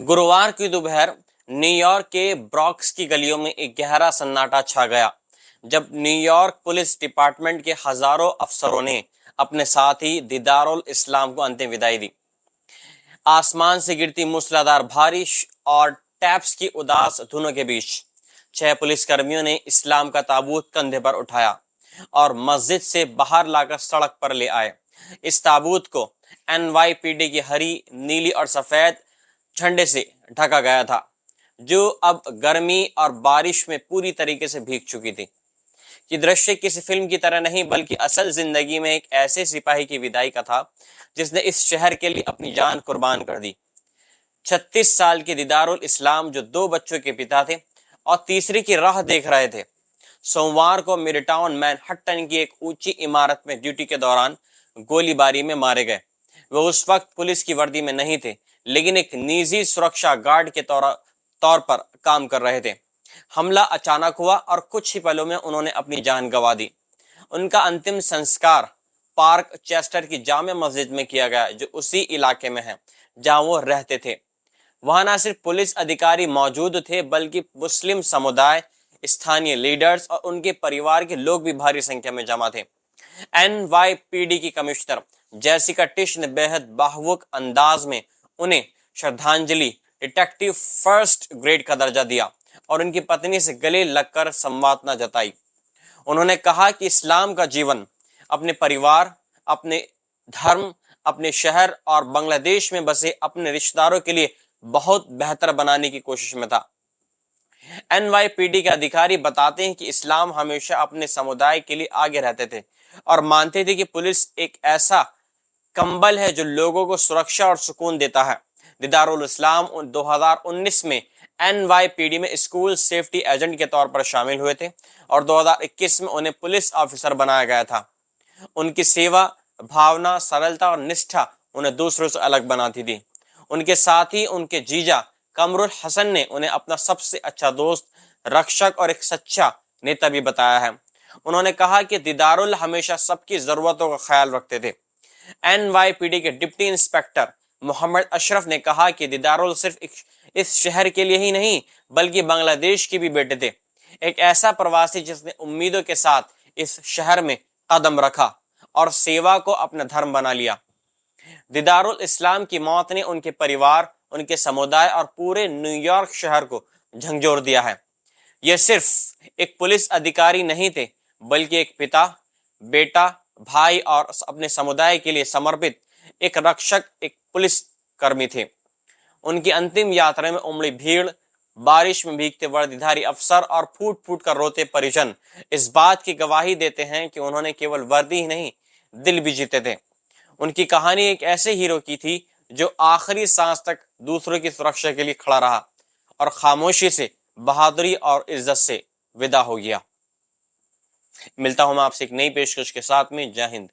गुरुवार की दोपहर न्यूयॉर्क के ब्रॉक्स की गलियों में एक गहरा सन्नाटा छा गया जब न्यूयॉर्क पुलिस डिपार्टमेंट के हजारों अफसरों ने अपने साथी दीदारुल इस्लाम को अंतिम विदाई दी। आसमान से गिरती मूसलाधार बारिश और टैप्स की उदास धुनों के बीच 6 पुलिसकर्मियों ने इस्लाम का ताबूत कंधे पर उठाया और मस्जिद से बाहर लाकर सड़क पर ले आए। इस ताबूत को एनवाईपीडी की हरी, नीली और सफेद झंडे से ढका गया था, जो अब गर्मी और बारिश में पूरी तरीके से भीग चुकी थी। ये दृश्य किसी फिल्म की तरह नहीं, बल्कि असल जिंदगी में एक ऐसे सिपाही की विदाई का था जिसने इस शहर के लिए अपनी जान कुर्बान कर दी। 36 साल के दीदारुल इस्लाम, जो 2 बच्चों के पिता थे और तीसरी की राह देख रहे थे, सोमवार को मिडटाउन मैनहट्टन की एक ऊंची इमारत में ड्यूटी के दौरान गोलीबारी में मारे गए। वे उस वक्त पुलिस की वर्दी में नहीं थे, लेकिन एक निजी सुरक्षा गार्ड के तौर पर काम कर रहे थे। हमला अचानक हुआ और कुछ ही पलों में उन्होंने अपनी जान गंवा दी। उनका अंतिम संस्कार पार्क चेस्टर की जामे मस्जिद में किया गया, जो उसी इलाके में है जहां वो रहते थे। वहां न सिर्फ पुलिस अधिकारी मौजूद थे, बल्कि मुस्लिम समुदाय, स्थानीय लीडर्स और उनके परिवार के लोग भी भारी संख्या में जमा थे। एनवाईपीडी की कमिश्नर जेसिका टिश ने बेहद भावुक अंदाज में उन्हें श्रद्धांजलि डिटेक्टिव फर्स्ट ग्रेड का दर्जा दिया और उनकी पत्नी से गले लगकर संवेदना जताई। उन्होंने कहा कि इस्लाम का जीवन अपने परिवार, अपने धर्म, अपने शहर और बांग्लादेश में बसे अपने रिश्तेदारों के लिए बहुत बेहतर बनाने की कोशिश में था। एनवाईपीडी के अधिकारी बताते हैं कि इस्लाम हमेशा अपने समुदाय के लिए आगे रहते थे और मानते थे कि पुलिस एक ऐसा कंबल है जो लोगों को सुरक्षा और सुकून देता है। दीदारुल इस्लाम 2019 में एनवाईपीडी में स्कूल सेफ्टी एजेंट के तौर पर शामिल हुए थे और 2021 में उन्हें पुलिस ऑफिसर बनाया गया था। उनकी सेवा भावना, सरलता और निष्ठा उन्हें दूसरों से अलग बनाती थी। उनके साथ ही उनके जीजा कमरुल हसन ने उन्हें अपना सबसे अच्छा दोस्त, रक्षक और एक सच्चा नेता भी बताया है। उन्होंने कहा कि दीदारुल हमेशा सबकी जरूरतों का ख्याल रखते थे। एनवाईपीडी के डिप्टी इंस्पेक्टर मोहम्मद अशरफ ने कहा कि दीदारुल सिर्फ इस शहर के लिए ही नहीं, बल्कि बांग्लादेश के भी बेटे थे। एक ऐसा प्रवासी जिसने उम्मीदों के साथ इस शहर में कदम रखा और सेवा को अपना धर्म बना लिया। दीदारुल इस्लाम की मौत ने उनके परिवार, उनके समुदाय और पूरे न्यूयॉर्क शहर को झंझोर दिया है। यह सिर्फ एक पुलिस अधिकारी नहीं थे, बल्कि एक पिता, बेटा, भाई और अपने समुदाय के लिए समर्पित एक रक्षक, एक पुलिस कर्मी थे। उनकी अंतिम यात्रा में उमड़ी भीड़, बारिश में भीगते वर्दीधारी अफसर और फूट फूट कर रोते परिजन इस बात की गवाही देते हैं कि उन्होंने केवल वर्दी ही नहीं, दिल भी जीते थे। उनकी कहानी एक ऐसे हीरो की थी जो आखिरी सांस तक दूसरों की सुरक्षा के लिए खड़ा रहा और खामोशी से, बहादुरी और इज्जत से विदा हो गया। मिलता हूं मैं आपसे एक नई पेशकश के साथ में। जय हिंद।